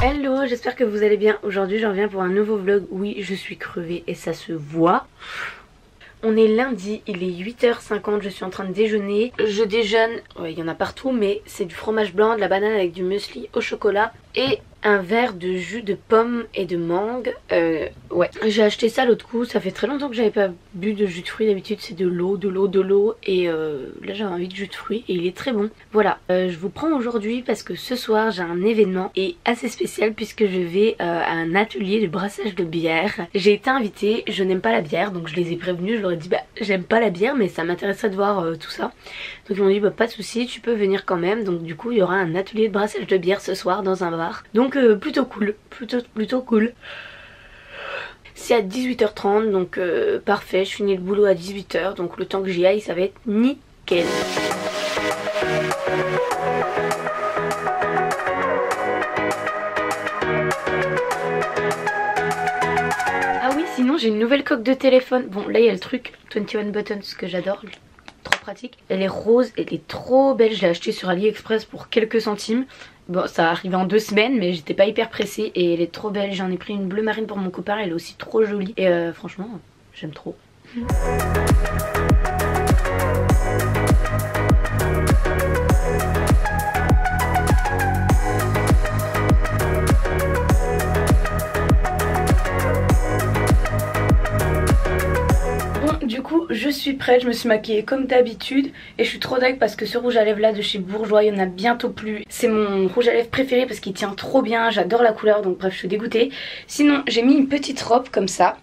Hello, j'espère que vous allez bien. Aujourd'hui j'en reviens pour un nouveau vlog. Oui, je suis crevée et ça se voit. On est lundi, il est 8h50, je suis en train de déjeuner. Je déjeune, ouais, il y en a partout, mais c'est du fromage blanc, de la banane avec du muesli au chocolat et un verre de jus de pomme et de mangue. Ouais, j'ai acheté ça l'autre coup, ça fait très longtemps que j'avais pas bu de jus de fruits. D'habitude c'est de l'eau, et là j'avais envie de jus de fruits et il est très bon. Voilà, je vous prends aujourd'hui parce que ce soir j'ai un événement et assez spécial puisque je vais à un atelier de brassage de bière. J'ai été invitée, je n'aime pas la bière donc je les ai prévenus, je leur ai dit bah j'aime pas la bière mais ça m'intéresserait de voir tout ça. Donc ils m'ont dit bah pas de souci, tu peux venir quand même. Donc du coup il y aura un atelier de brassage de bière ce soir dans un bar. Donc plutôt cool, plutôt cool. C'est à 18h30 donc parfait, je finis le boulot à 18h donc le temps que j'y aille ça va être nickel. Ah oui, sinon j'ai une nouvelle coque de téléphone. Bon là il y a le truc 21 buttons que j'adore, trop pratique. Elle est rose, elle est trop belle, je l'ai achetée sur AliExpress pour quelques centimes. Bon ça arrivait en 2 semaines mais j'étais pas hyper pressée et elle est trop belle. J'en ai pris une bleu marine pour mon copain, elle est aussi trop jolie et franchement j'aime trop. Du coup je suis prête, je me suis maquillée comme d'habitude et je suis trop dingue parce que ce rouge à lèvres là de chez Bourjois il y en a bientôt plus. C'est mon rouge à lèvres préféré parce qu'il tient trop bien, j'adore la couleur donc bref je suis dégoûtée. Sinon j'ai mis une petite robe comme ça.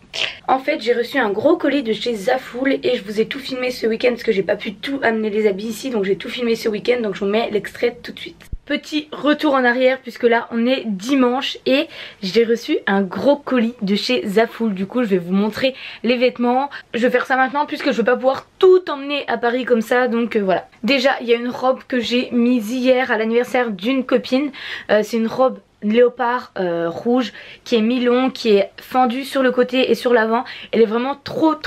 En fait j'ai reçu un gros colis de chez Zaful et je vous ai tout filmé ce week-end parce que j'ai pas pu tout amener les habits ici donc j'ai tout filmé ce week-end donc je vous mets l'extrait tout de suite. Petit retour en arrière puisque là on est dimanche et j'ai reçu un gros colis de chez Zaful. Du coup je vais vous montrer les vêtements. Je vais faire ça maintenant puisque je vais pas pouvoir tout emmener à Paris comme ça donc voilà. Déjà il y a une robe que j'ai mise hier à l'anniversaire d'une copine. C'est une robe léopard rouge qui est mi-long, qui est fendue sur le côté et sur l'avant. Elle est vraiment trop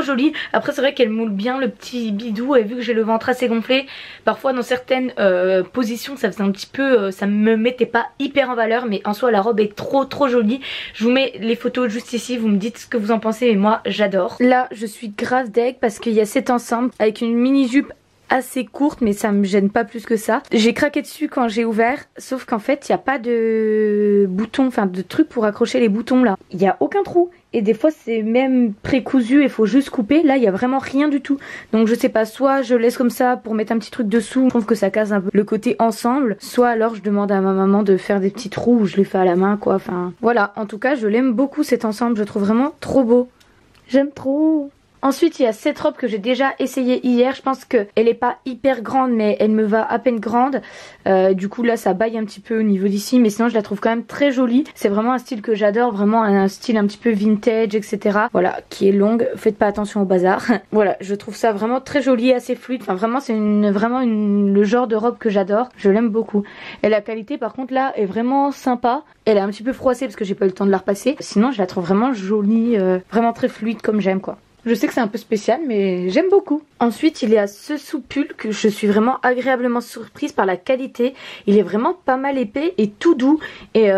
jolie. Après c'est vrai qu'elle moule bien le petit bidou et vu que j'ai le ventre assez gonflé, parfois dans certaines positions ça faisait un petit peu, ça me mettait pas hyper en valeur, mais en soi la robe est trop jolie. Je vous mets les photos juste ici, vous me dites ce que vous en pensez et moi j'adore. Là je suis grave deg parce qu'il y a cet ensemble avec une mini jupe assez courte mais ça me gêne pas plus que ça. J'ai craqué dessus quand j'ai ouvert sauf qu'en fait il n'y a pas de bouton, enfin de truc pour accrocher les boutons là. Il n'y a aucun trou et des fois c'est même précousu et il faut juste couper. Là il n'y a vraiment rien du tout. Donc je sais pas, soit je laisse comme ça pour mettre un petit truc dessous, je trouve que ça casse un peu le côté ensemble, soit alors je demande à ma maman de faire des petits trous ou je les fais à la main quoi. Enfin voilà, en tout cas je l'aime beaucoup cet ensemble, je le trouve vraiment trop beau. J'aime trop. Ensuite il y a cette robe que j'ai déjà essayée hier. Je pense qu'elle est pas hyper grande mais elle me va à peine grande. Du coup là ça baille un petit peu au niveau d'ici mais sinon je la trouve quand même très jolie. C'est vraiment un style que j'adore, vraiment un style un petit peu vintage etc. Voilà, qui est longue, faites pas attention au bazar. Voilà, je trouve ça vraiment très joli, assez fluide. Enfin vraiment c'est le genre de robe que j'adore. Je l'aime beaucoup. Et la qualité par contre là est vraiment sympa. Elle est un petit peu froissée parce que j'ai pas eu le temps de la repasser. Sinon je la trouve vraiment jolie, vraiment très fluide comme j'aime quoi. Je sais que c'est un peu spécial mais j'aime beaucoup. Ensuite il y a ce sous-pull que je suis vraiment agréablement surprise par la qualité. Il est vraiment pas mal épais et tout doux. Et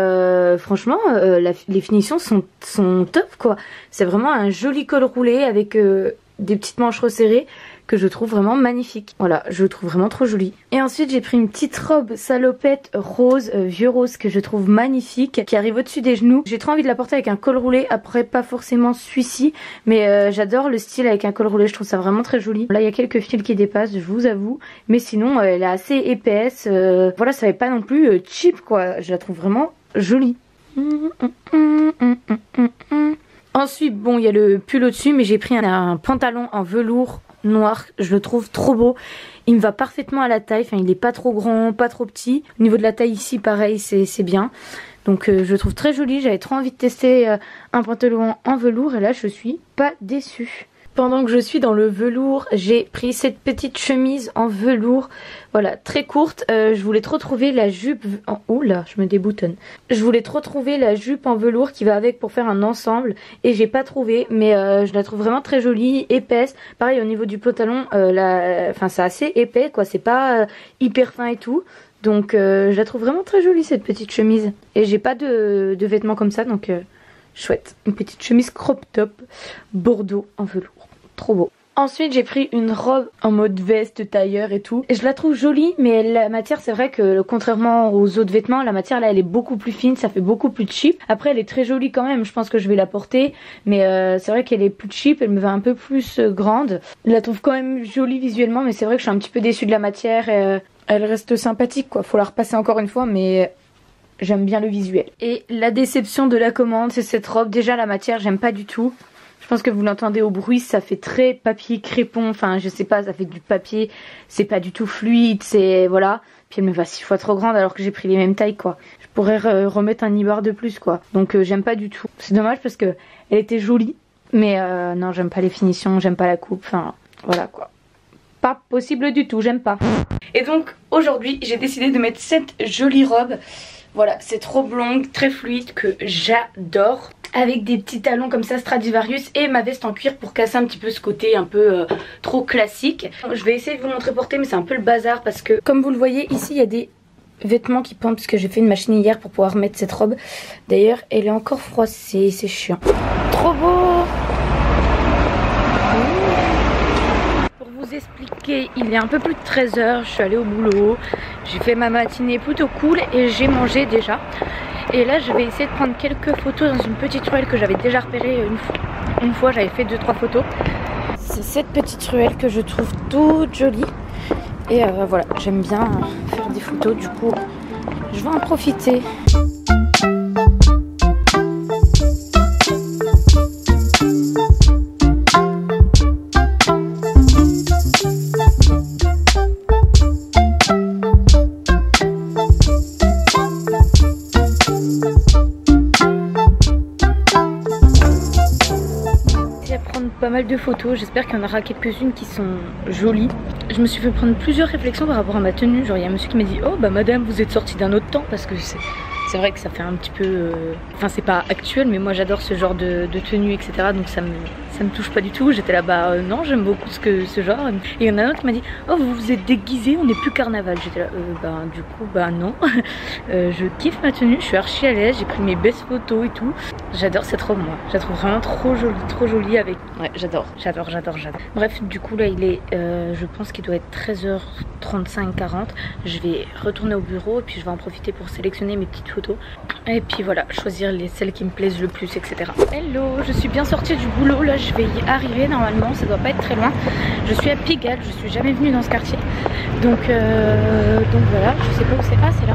franchement les finitions sont top quoi. C'est vraiment un joli col roulé avec des petites manches resserrées que je trouve vraiment magnifique. Voilà, je le trouve vraiment trop joli. Et ensuite j'ai pris une petite robe salopette rose, vieux rose, que je trouve magnifique, qui arrive au-dessus des genoux. J'ai trop envie de la porter avec un col roulé, après pas forcément celui-ci, mais j'adore le style avec un col roulé, je trouve ça vraiment très joli. Là il y a quelques fils qui dépassent, je vous avoue, mais sinon elle est assez épaisse. Voilà, ça fait pas non plus cheap quoi, je la trouve vraiment jolie. Ensuite bon il y a le pull au-dessus mais j'ai pris un pantalon en velours noir, je le trouve trop beau. Il me va parfaitement à la taille, enfin il est pas trop grand, pas trop petit. Au niveau de la taille ici pareil c'est bien. Donc je le trouve très joli, j'avais trop envie de tester un pantalon en velours et là je suis pas déçue. Pendant que je suis dans le velours, j'ai pris cette petite chemise en velours, voilà, très courte. Je voulais trop trouver la jupe en... Oh là, je me déboutonne. Je voulais trop trouver la jupe en velours qui va avec pour faire un ensemble et j'ai pas trouvé, mais je la trouve vraiment très jolie, épaisse. Pareil au niveau du pantalon, enfin c'est assez épais quoi, c'est pas hyper fin et tout. Donc je la trouve vraiment très jolie cette petite chemise. Et j'ai pas de vêtements comme ça, donc chouette. Une petite chemise crop top bordeaux en velours. Trop beau. Ensuite j'ai pris une robe en mode veste, tailleur et tout. Et je la trouve jolie, mais la matière, c'est vrai que contrairement aux autres vêtements, la matière là elle est beaucoup plus fine, ça fait beaucoup plus cheap. Après elle est très jolie quand même, je pense que je vais la porter. Mais c'est vrai qu'elle est plus cheap, elle me va un peu plus grande. Je la trouve quand même jolie visuellement, mais c'est vrai que je suis un petit peu déçue de la matière. Elle reste sympathique quoi, faut la repasser encore une fois, mais j'aime bien le visuel. Et la déception de la commande, c'est cette robe. Déjà la matière j'aime pas du tout. Je pense que vous l'entendez au bruit, ça fait très papier crépon, enfin je sais pas, ça fait du papier, c'est pas du tout fluide, c'est voilà. Puis elle me va 6 fois trop grande alors que j'ai pris les mêmes tailles quoi. Je pourrais remettre un nibar de plus quoi. Donc j'aime pas du tout. C'est dommage parce que elle était jolie, mais non j'aime pas les finitions, j'aime pas la coupe, enfin voilà quoi. Pas possible du tout, j'aime pas. Et donc aujourd'hui j'ai décidé de mettre cette jolie robe. Voilà, c'est trop longue, très fluide, que j'adore. Avec des petits talons comme ça Stradivarius et ma veste en cuir pour casser un petit peu ce côté un peu trop classique. Je vais essayer de vous montrer porter, mais c'est un peu le bazar parce que comme vous le voyez ici il y a des vêtements qui pendent puisque j'ai fait une machine hier pour pouvoir mettre cette robe. D'ailleurs elle est encore froissée, c'est chiant. Trop beau. Pour vous expliquer, il est un peu plus de 13 h, je suis allée au boulot, j'ai fait ma matinée plutôt cool et j'ai mangé déjà. Et là je vais essayer de prendre quelques photos dans une petite ruelle que j'avais déjà repérée une fois, j'avais fait 2-3 photos. C'est cette petite ruelle que je trouve toute jolie. Et voilà, j'aime bien faire des photos, du coup je vais en profiter. Pas mal de photos, j'espère qu'il y en aura quelques-unes qui sont jolies. Je me suis fait prendre plusieurs réflexions par rapport à ma tenue, genre il y a un monsieur qui m'a dit oh bah madame vous êtes sortie d'un autre temps, parce que c'est vrai que ça fait un petit peu enfin c'est pas actuel, mais moi j'adore ce genre de tenue etc, donc ça me touche pas du tout. J'étais là bah non, j'aime beaucoup ce genre. Et il y en a un autre qui m'a dit oh vous vous êtes déguisée, on n'est plus carnaval. J'étais là bah du coup bah non. Je kiffe ma tenue, je suis archi à l'aise, j'ai pris mes best photos et tout. J'adore cette robe moi, je la trouve vraiment trop jolie avec... Ouais j'adore. Bref du coup là il est je pense qu'il doit être 13h35 40. Je vais retourner au bureau et puis je vais en profiter pour sélectionner mes petites photos. Et puis voilà, choisir celles qui me plaisent le plus etc. Hello, je suis bien sortie du boulot, là je vais y arriver normalement, ça doit pas être très loin. Je suis à Pigalle, je suis jamais venue dans ce quartier. Donc voilà, je sais pas où c'est. Ah c'est là.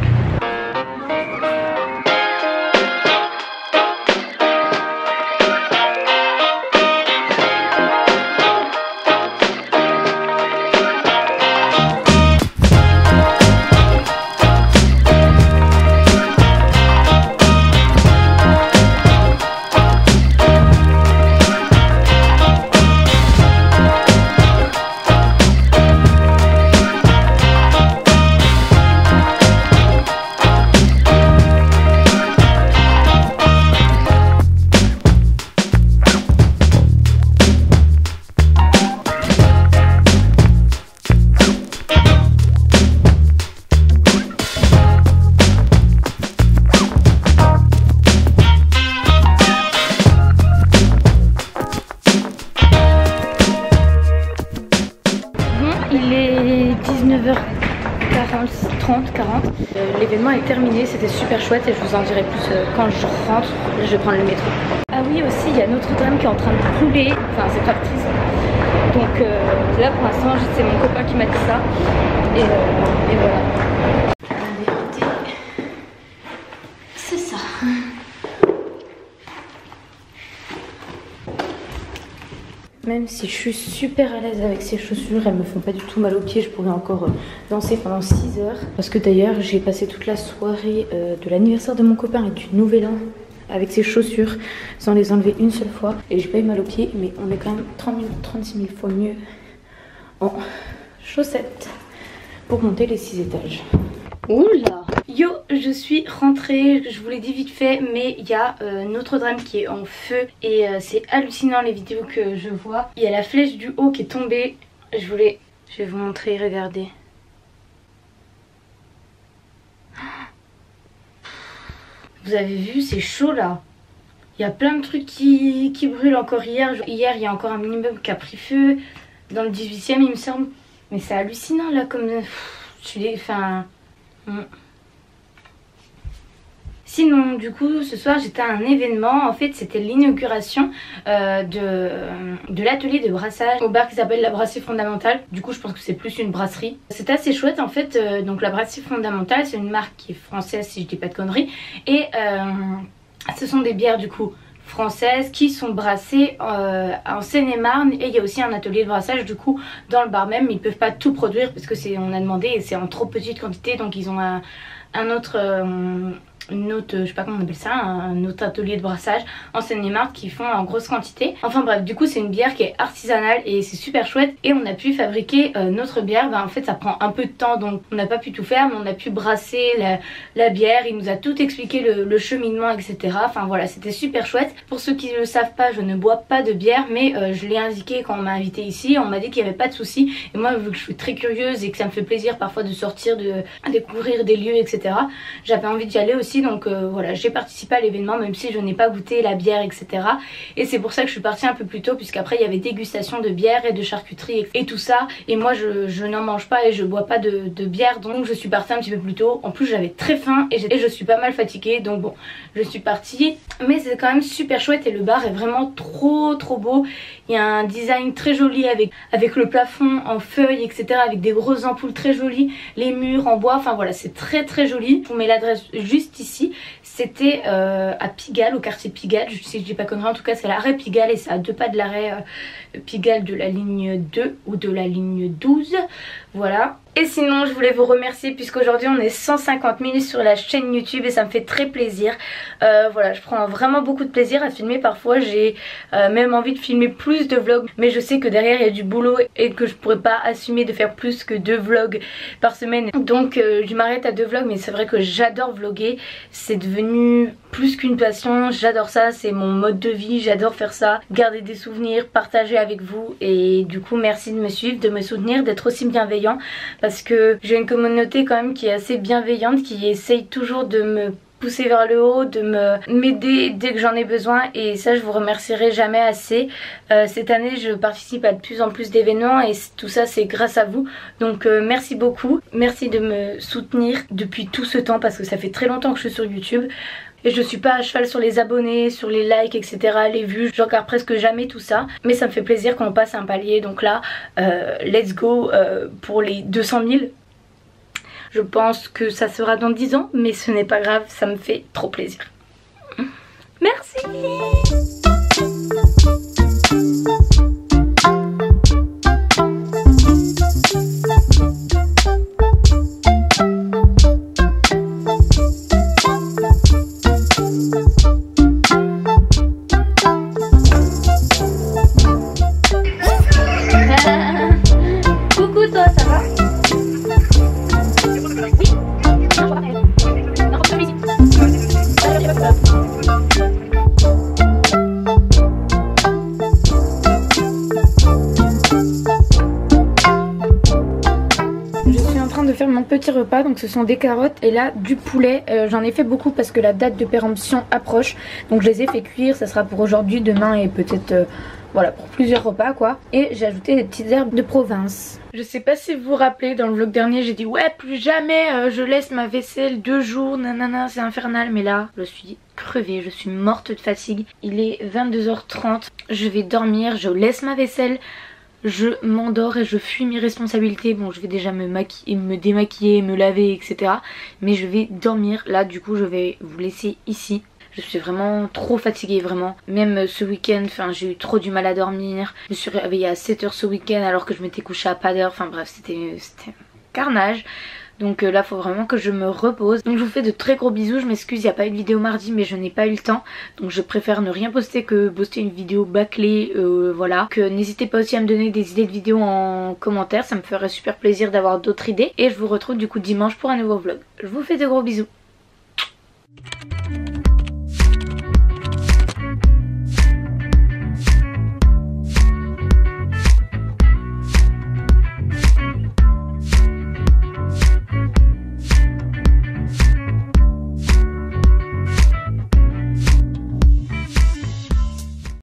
Il est 19h40. L'événement est terminé, c'était super chouette et je vous en dirai plus quand je rentre. Là, je vais prendre le métro. Ah oui, aussi, il y a Notre-Dame qui est en train de brûler. Enfin, c'est pas triste. Donc là, pour l'instant, c'est mon copain qui m'a dit ça. Et voilà. La vérité, c'est ça. Même si je suis super à l'aise avec ces chaussures, elles me font pas du tout mal aux pieds. Je pourrais encore danser pendant 6 heures. Parce que d'ailleurs, j'ai passé toute la soirée de l'anniversaire de mon copain et du nouvel an avec ces chaussures sans les enlever une seule fois. Et j'ai pas eu mal aux pieds, mais on est quand même 36 000 fois mieux en chaussettes pour monter les 6 étages. Oula! Yo, je suis rentrée, je vous l'ai dit vite fait, mais il y a Notre-Dame qui est en feu et c'est hallucinant les vidéos que je vois. Il y a la flèche du haut qui est tombée, je vais vous montrer, regardez. Vous avez vu, c'est chaud là. Il y a plein de trucs qui brûlent encore hier. Hier, il y a encore un immeuble qui a pris feu. Dans le 18e, il me semble. Mais c'est hallucinant là comme... Enfin... Sinon, du coup, ce soir j'étais à un événement. En fait, c'était l'inauguration de l'atelier de brassage au bar qui s'appelle la Brasserie Fondamentale. Du coup, je pense que c'est plus une brasserie. C'est assez chouette en fait. Donc la Brasserie Fondamentale, c'est une marque qui est française si je dis pas de conneries. Et ce sont des bières du coup françaises qui sont brassées en Seine-et-Marne, et il y a aussi un atelier de brassage du coup dans le bar même. Ils peuvent pas tout produire parce que on a demandé et c'est en trop petite quantité, donc ils ont un autre je sais pas comment on appelle ça, un autre atelier de brassage en Seine-et-Marne qui font en grosse quantité. Enfin bref, du coup c'est une bière qui est artisanale et c'est super chouette, et on a pu fabriquer notre bière. En fait ça prend un peu de temps, donc on n'a pas pu tout faire, mais on a pu brasser la bière. Il nous a tout expliqué, le cheminement, etc. Enfin voilà, c'était super chouette. Pour ceux qui ne le savent pas, je ne bois pas de bière, mais je l'ai indiqué quand on m'a invité ici. On m'a dit qu'il n'y avait pas de souci, et moi vu que je suis très curieuse et que ça me fait plaisir parfois de sortir, de découvrir des lieux, etc., j'avais envie d'y aller aussi. Donc voilà, j'ai participé à l'événement même si je n'ai pas goûté la bière, etc. Et c'est pour ça que je suis partie un peu plus tôt, puisqu'après il y avait dégustation de bière et de charcuterie et tout ça. Et moi je n'en mange pas et je bois pas de bière, donc je suis partie un petit peu plus tôt. En plus j'avais très faim et je suis pas mal fatiguée, donc bon, je suis partie. Mais c'est quand même super chouette et le bar est vraiment trop beau. Il y a un design très joli avec le plafond en feuilles, etc. Avec des grosses ampoules très jolies, les murs en bois, enfin voilà, c'est très joli. Je vous mets l'adresse juste ici. C'était à Pigalle, au quartier Pigalle, si je dis pas connerie, en tout cas c'est l'arrêt Pigalle et c'est à 2 pas de l'arrêt Pigalle de la ligne 2 ou de la ligne 12, voilà. Et sinon je voulais vous remercier puisqu'aujourd'hui on est 150 000 sur la chaîne YouTube et ça me fait très plaisir. Voilà, je prends vraiment beaucoup de plaisir à filmer. Parfois j'ai même envie de filmer plus de vlogs, mais je sais que derrière il y a du boulot et que je pourrais pas assumer de faire plus que 2 vlogs par semaine. Donc je m'arrête à 2 vlogs, mais c'est vrai que j'adore vlogger. C'est devenu plus qu'une passion, j'adore ça, c'est mon mode de vie, j'adore faire ça, garder des souvenirs, partager avec vous. Et du coup merci de me suivre, de me soutenir, d'être aussi bienveillant, parce que j'ai une communauté quand même qui est assez bienveillante, qui essaye toujours de me pousser vers le haut, de m'aider dès que j'en ai besoin, et ça je vous remercierai jamais assez. Cette année je participe à de plus en plus d'événements et tout ça c'est grâce à vous, donc merci beaucoup, merci de me soutenir depuis tout ce temps, parce que ça fait très longtemps que je suis sur YouTube. Et je suis pas à cheval sur les abonnés, sur les likes, etc, les vues, je regarde presque jamais tout ça. Mais ça me fait plaisir quand on passe un palier, donc là, let's go pour les 200 000. Je pense que ça sera dans 10 ans, mais ce n'est pas grave, ça me fait trop plaisir. Merci. Coucou toi, ça va? De faire mon petit repas, donc ce sont des carottes et là du poulet. J'en ai fait beaucoup parce que la date de péremption approche, donc je les ai fait cuire. Ça sera pour aujourd'hui, demain et peut-être voilà, pour plusieurs repas quoi. Et j'ai ajouté des petites herbes de province. Je sais pas si vous vous rappelez, dans le vlog dernier j'ai dit ouais plus jamais je laisse ma vaisselle 2 jours, nanana, c'est infernal. Mais là je suis crevée, je suis morte de fatigue. Il est 22h30, je vais dormir, je laisse ma vaisselle, je m'endors et je fuis mes responsabilités. Bon, je vais déjà me maquiller, me démaquiller, me laver, etc. Mais je vais dormir. Là, du coup, je vais vous laisser ici. Je suis vraiment trop fatiguée, vraiment. Même ce week-end, enfin, j'ai eu trop du mal à dormir. Je me suis réveillée à 7 h ce week-end alors que je m'étais couchée à pas d'heure. Enfin bref, c'était carnage. Donc là faut vraiment que je me repose. Donc je vous fais de très gros bisous. Je m'excuse, il n'y a pas eu de vidéo mardi mais je n'ai pas eu le temps. Donc je préfère ne rien poster que poster une vidéo bâclée. Voilà. Que n'hésitez pas aussi à me donner des idées de vidéos en commentaire. Ça me ferait super plaisir d'avoir d'autres idées. Et je vous retrouve du coup dimanche pour un nouveau vlog. Je vous fais de gros bisous.